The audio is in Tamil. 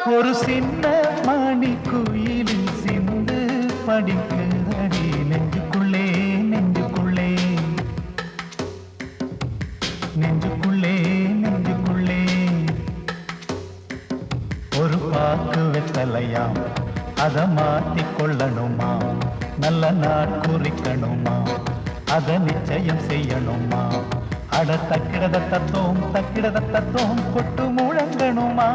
ஒரு சின்ன மணி குயிலின் சிந்து படிக்குதடி நெஞ்சுக்குள்ளே நெஞ்சுக்குள்ளே நெஞ்சுக்குள்ளே நெஞ்சுக்குள்ளே ஒரு பாக்கு வெத்தலையாம் அத மாத்திக் கொள்ளணுமா நல்ல நாள் குறிக்கணுமா அத நிச்சயம் செய்யணுமா அட தக்கிடத தத்தோம் கொட்டு முழங்கணுமா